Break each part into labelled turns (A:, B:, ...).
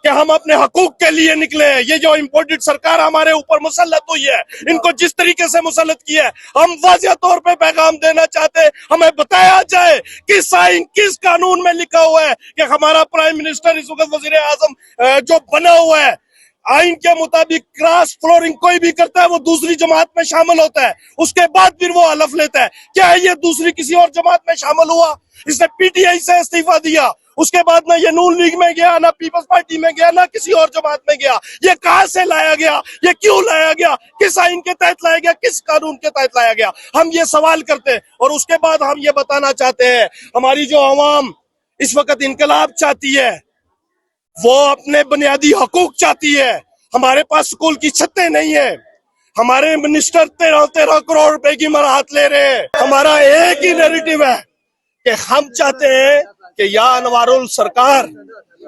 A: कि हम अपने हकूक के लिए निकले हैं। ये जो इम्पोर्टेड सरकार हमारे ऊपर मुसल्लत हुई है, इनको जिस तरीके से मुसल्लत किया है, हम वाज़िह तौर पे पैगाम देना चाहते हैं, हमें बताया जाए कि साइन किस कानून में लिखा हुआ है कि हमारा प्राइम मिनिस्टर इस वक्त वजीर आजम जो बना हुआ है, आइन के मुताबिक क्रॉस फ्लोरिंग कोई भी करता है वो दूसरी जमात में शामिल होता है, उसके बाद फिर वो हलफ लेता है। क्या ये दूसरी किसी और जमात में शामिल हुआ? इसने पीटीआई से इस्तीफा दिया, उसके बाद ना ये नून लीग में गया, ना पीपल्स पार्टी में गया, ना किसी और जमात में गया। ये कहां से लाया गया? ये क्यों लाया गया? किस आइन के तहत लाया गया? किस कानून के तहत लाया गया? हम ये सवाल करते हैं। और उसके बाद हम ये बताना चाहते हैं, हमारी जो अवाम इस वक्त इनकलाब चाहती है, वो अपने बुनियादी हकूक चाहती है। हमारे पास स्कूल की छतें नहीं है, हमारे मिनिस्टर 13 करोड़ रुपए की मराहत ले रहे हैं। हमारा एक ही नैरेटिव है कि हम चाहते हैं कि या अनवारुल सरकार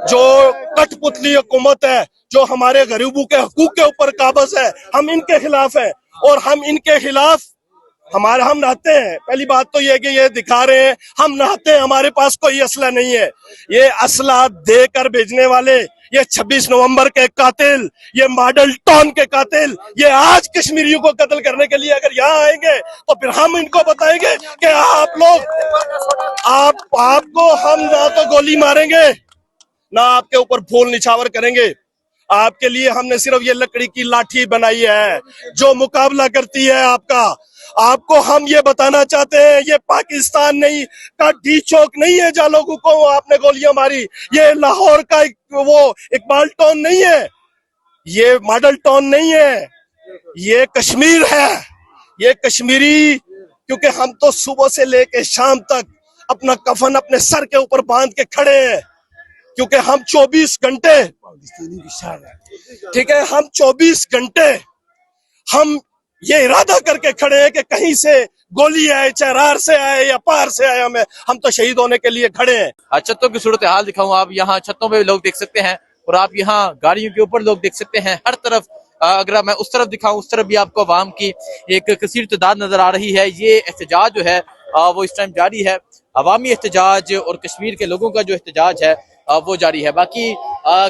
A: जो कठपुतली हुकूमत है, जो हमारे गरीबों के हकूक के ऊपर काबज है, हम इनके खिलाफ है। और हम इनके खिलाफ हम नहाते हैं। पहली बात तो ये कि ये दिखा रहे हैं हम नहाते हैं, हमारे पास कोई असला नहीं है। ये असला देकर भेजने वाले, ये 26 नवंबर के कातिल, ये मॉडल टाउन के कातिल, ये आज कश्मीरियों को कत्ल करने के लिए अगर यहाँ आएंगे तो फिर हम इनको बताएंगे कि आप लोग आपको हम ना तो गोली मारेंगे, ना आपके ऊपर फूल निछावर करेंगे। आपके लिए हमने सिर्फ ये लकड़ी की लाठी बनाई है जो मुकाबला करती है आपका। आपको हम ये बताना चाहते हैं, ये पाकिस्तान नहीं का डी चौक नहीं है जहाँ लोगों को आपने गोलियां मारी। ये लाहौर का वो इकबाल टाउन नहीं है, ये मॉडल टाउन नहीं है, ये कश्मीर है। ये कश्मीरी, क्योंकि हम तो सुबह से लेके शाम तक अपना कफन अपने सर के ऊपर बांध के खड़े हैं, क्योंकि हम 24 घंटे, ठीक है, हम 24 घंटे हम ये इरादा करके खड़े हैं कि कहीं से गोली आए, चाहे रार से आए या पार से आए, हम तो शहीद होने के लिए खड़े हैं।
B: छतों की सूरत हाल दिखाऊं, आप यहाँ छतों पे लोग देख सकते हैं और आप यहाँ गाड़ियों के ऊपर लोग देख सकते हैं। हर तरफ अगर मैं उस तरफ दिखाऊं, उस तरफ भी आपको अवाम की एक कसीर तादाद नजर आ रही है। ये एहतजाज जो है वो इस टाइम जारी है, अवामी एहतजाज और कश्मीर के लोगों का जो एहतजाज है वो जारी है। बाकी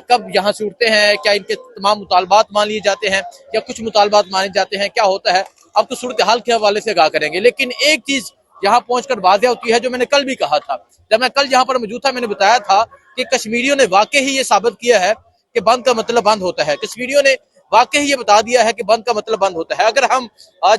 B: कब यहाँ से उठते हैं, क्या इनके तमाम मुतालबात मान लिए जाते हैं या कुछ मुतालबात माने जाते हैं, क्या होता है, अब तो सूरत हाल के हवाले से आगाह करेंगे। लेकिन एक चीज यहाँ पहुंचकर वाज़ेह होती है, जो मैंने कल भी कहा था, जब मैं कल यहाँ पर मौजूद था, मैंने बताया था कि कश्मीरियों ने वाकई ही ये साबित किया है कि बंद का मतलब बंद होता है। कश्मीरियों ने वाकई ही ये बता दिया है कि बंद का मतलब बंद होता है। अगर हम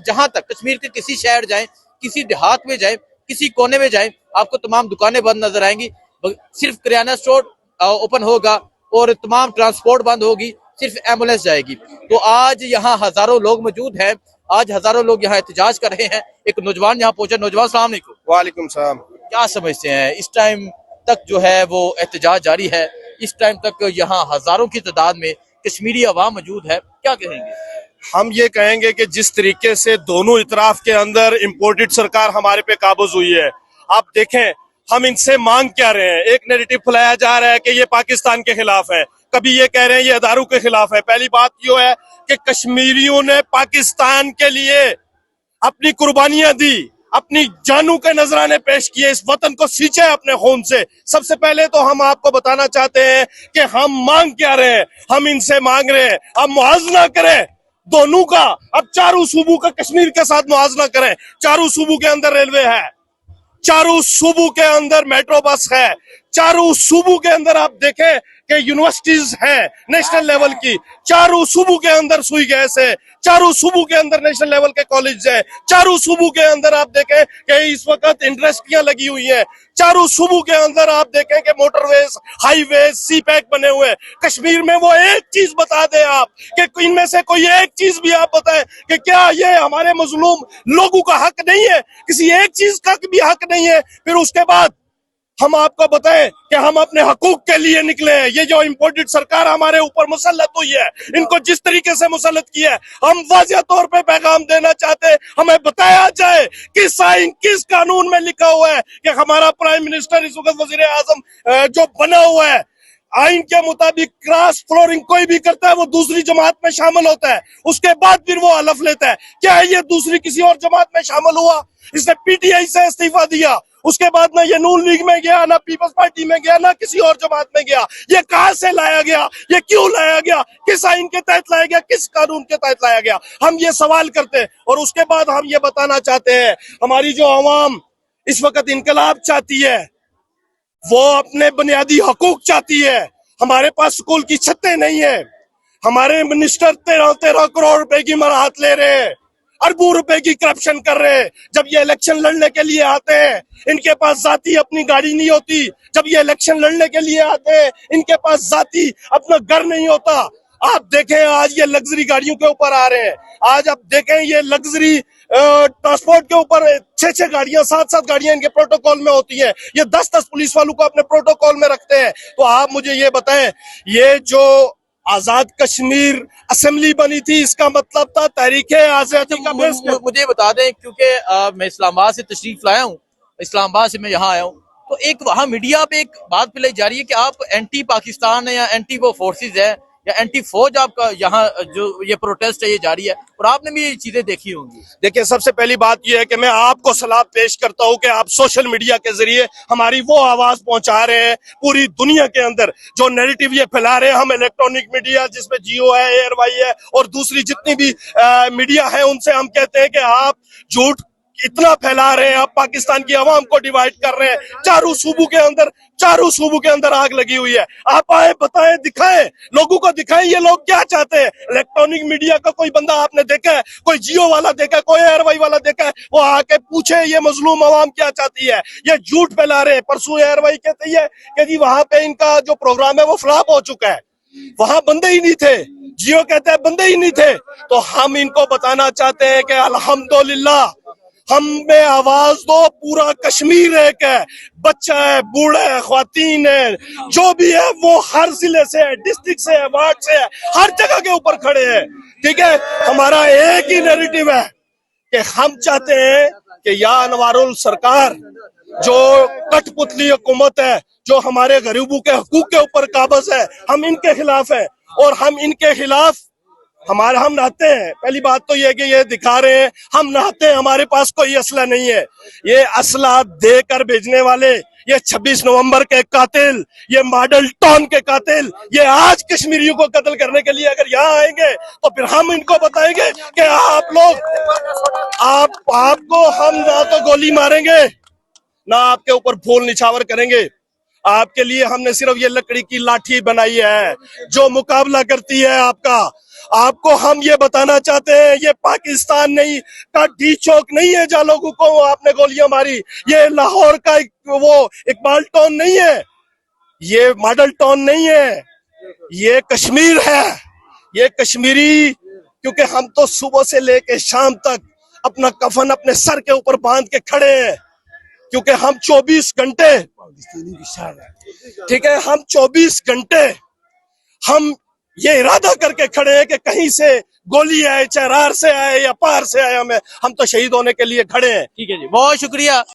B: जहां तक कश्मीर के किसी शहर जाएं, किसी देहात में जाएं, किसी कोने में जाएं, आपको तमाम दुकानें बंद नजर आएंगी, सिर्फ किराना स्टोर ओपन होगा और तमाम ट्रांसपोर्ट बंद होगी, सिर्फ एम्बुलेंस जाएगी। तो आज यहाँ हजारों लोग मौजूद हैं, आज हजारों लोग यहाँ एहतजाज कर रहे हैं। एक नौजवान यहाँ पहुंचा। नौजवान सलाम अलैकुम।
A: वालेकुम सलाम।
B: क्या समझते हैं, इस टाइम तक जो है वो एहतजाज जारी है, इस टाइम तक यहाँ हजारों की तादाद में कश्मीरी अवाम मौजूद है, क्या कहेंगे?
A: हम ये कहेंगे कि जिस तरीके से दोनों इतराफ के अंदर इम्पोर्टेड सरकार हमारे पे काबूज हुई है, आप देखें हम इनसे मांग क्या रहे हैं। एक नैरेटिव फैलाया जा रहा है कि ये पाकिस्तान के खिलाफ है, कभी ये कह रहे हैं ये अदारू के खिलाफ है। पहली बात यो है कि कश्मीरियों ने पाकिस्तान के लिए अपनी कुर्बानियां दी, अपनी जानों के नजराने पेश किए, इस वतन को सींचे अपने खून से। सबसे पहले तो हम आपको बताना चाहते हैं कि हम मांग क्या रहे हैं। हम इनसे मांग रहे हैं अब मुआवजा करें दोनों का, अब चारों सूबों का कश्मीर के साथ मुआवजा करें। चारों सूबों के अंदर रेलवे है, चारों सूबों के अंदर मेट्रो बस है, चारों सूबों के अंदर आप देखें कि यूनिवर्सिटीज हैं नेशनल लेवल की, चारों सूबों के अंदर सुई गैस है, चारों सूबों के अंदर नेशनल लेवल के कॉलेज है, चारों सूबों के अंदर आप देखें कि इस वक्त इंडस्ट्रियां लगी हुई हैं, चारों सूबों के अंदर आप देखें कि मोटरवेज, हाईवेज, सी पैक बने हुए हैं। कश्मीर में वो एक चीज बता दें आप कि इनमें से कोई एक चीज भी आप बताएं कि क्या ये हमारे मजलूम लोगों का हक नहीं है, किसी एक चीज का भी हक नहीं है। फिर उसके बाद हम आपको बताएं कि हम अपने हकूक के लिए निकले हैं। ये जो इम्पोर्टेड सरकार हमारे ऊपर मुसल्लत हुई है, इनको जिस तरीके से मुसल्लत किया है, हम वाज़िह तौर पे पैगाम देना चाहते हैं, हमें बताया जाए कि साइन किस कानून में लिखा हुआ है कि हमारा प्राइम मिनिस्टर इस वक्त वजीर आजम जो बना हुआ है, आइन के मुताबिक क्रॉस फ्लोरिंग कोई भी करता है वो दूसरी जमात में शामिल होता है, उसके बाद फिर वो हलफ लेता है। क्या ये दूसरी किसी और जमात में शामिल हुआ? इसने पीटीआई से इस्तीफा दिया, उसके बाद ना ये नून लीग में गया, ना पीपल्स पार्टी में गया, ना किसी और जमात में गया। ये कहां से लाया गया, ये क्यों लाया गया, किस आइन के तहत लाया गया, किस कानून के तहत लाया गया, हम ये सवाल करते हैं। और उसके बाद हम ये बताना चाहते हैं, हमारी जो आवाम इस वक्त इनकलाब चाहती है, वो अपने बुनियादी हकूक चाहती है। हमारे पास स्कूल की छतें नहीं है, हमारे मिनिस्टर 13 करोड़ रुपए की मराहत ले रहे हैं, अरबों रुपए की करप्शन कर रहे हैं। जब ये इलेक्शन लड़ने के लिए आते हैं, इनके पास जाती अपनी गाड़ी नहीं होती। जब ये इलेक्शन लड़ने के लिए आते हैं, इनके पास जाती अपना घर नहीं होता। आप देखें आज ये लग्जरी गाड़ियों के ऊपर आ रहे हैं, आज आप देखें ये लग्जरी ट्रांसपोर्ट के ऊपर 6 गाड़ियां 7 गाड़ियां इनके प्रोटोकॉल में होती हैं। ये 10 पुलिस वालों को अपने प्रोटोकॉल में रखते हैं। तो आप मुझे ये बताएं, ये जो आजाद कश्मीर असेंबली बनी थी, इसका मतलब था तहरीक आजादी का बेस।
B: मुझे बता दें, क्योंकि मैं इस्लामाबाद से तशरीफ लाया हूँ, इस्लामाबाद से मैं यहाँ आया हूँ, तो एक वहाँ मीडिया पे एक बात फैलाई जा रही है कि आप एंटी पाकिस्तान है या एंटी वो फोर्सेज है या एंटी फौज, आपका यहाँ जो ये प्रोटेस्ट है ये जारी है, और आपने भी ये चीजें देखी होंगी।
A: देखिए, सबसे पहली बात यह है कि मैं आपको सलाह पेश करता हूं कि आप सोशल मीडिया के जरिए हमारी वो आवाज पहुंचा रहे हैं पूरी दुनिया के अंदर, जो नैरेटिव ये फैला रहे हैं। हम इलेक्ट्रॉनिक मीडिया जिसमें जियो है, एयरवाई है और दूसरी जितनी भी मीडिया है, उनसे हम कहते हैं कि आप झूठ इतना फैला रहे हैं, आप पाकिस्तान की आवाम को डिवाइड कर रहे हैं। चारों सूबों के अंदर आग लगी हुई है। आप आए, बताएं, दिखाएं, लोगों को दिखाएं ये लोग क्या चाहते हैं। इलेक्ट्रॉनिक मीडिया का कोई बंदा आपने देखा है, कोई जियो वाला देखा है, कोई एयरवाई वाला देखा है, वो आके पूछे ये मजलूम आवाम क्या चाहती है। ये झूठ फैला रहे हैं। परसों एयरवाई कहती है कि जी वहां पे इनका जो प्रोग्राम है वो फ्लॉप हो चुका है, वहां बंदे ही नहीं थे। जियो कहते हैं बंदे ही नहीं थे। तो हम इनको बताना चाहते हैं कि अल्हम्दुलिल्लाह, हम में आवाज दो, पूरा कश्मीर एक है, बच्चा है, बूढ़ा है, ख्वातीन है, जो भी है वो हर जिले से है, डिस्ट्रिक्ट से है, वार्ड से है, हर जगह के ऊपर खड़े हैं। ठीक है, हमारा एक ही नैरेटिव है कि हम चाहते हैं कि या अनवारुल सरकार जो कठपुतली हुकूमत है, जो हमारे गरीबों के हकूक के ऊपर काबज है, हम इनके खिलाफ है। और हम इनके खिलाफ हम नहाते हैं। पहली बात तो ये कि ये दिखा रहे हैं हम नहाते हैं, हमारे पास कोई असला नहीं है। ये असला देकर भेजने वाले, ये 26 नवंबर के कातिल, ये मॉडल टाउन के कातिल, ये आज कश्मीरियों को कत्ल करने के लिए अगर यहाँ आएंगे तो फिर हम इनको बताएंगे कि आप लोग, आपको हम ना तो गोली मारेंगे, ना आपके ऊपर फूल निछावर करेंगे। आपके लिए हमने सिर्फ ये लकड़ी की लाठी बनाई है जो मुकाबला करती है आपका। आपको हम ये बताना चाहते हैं, ये पाकिस्तान नहीं का डी चौक नहीं है जहाँ लोगों को आपने गोलियां मारी। ये लाहौर का वो इकबाल टाउन नहीं है, ये मॉडल टाउन नहीं है, ये कश्मीर है। ये कश्मीरी, क्योंकि हम तो सुबह से लेके शाम तक अपना कफन अपने सर के ऊपर बांध के खड़े हैं, क्योंकि हम 24 घंटे, ठीक है, हम 24 घंटे हम ये इरादा करके खड़े हैं कि कहीं से गोली आए, चाहे रार से आए या पार से आए, हम तो शहीद होने के लिए खड़े हैं।
B: ठीक है जी, बहुत शुक्रिया।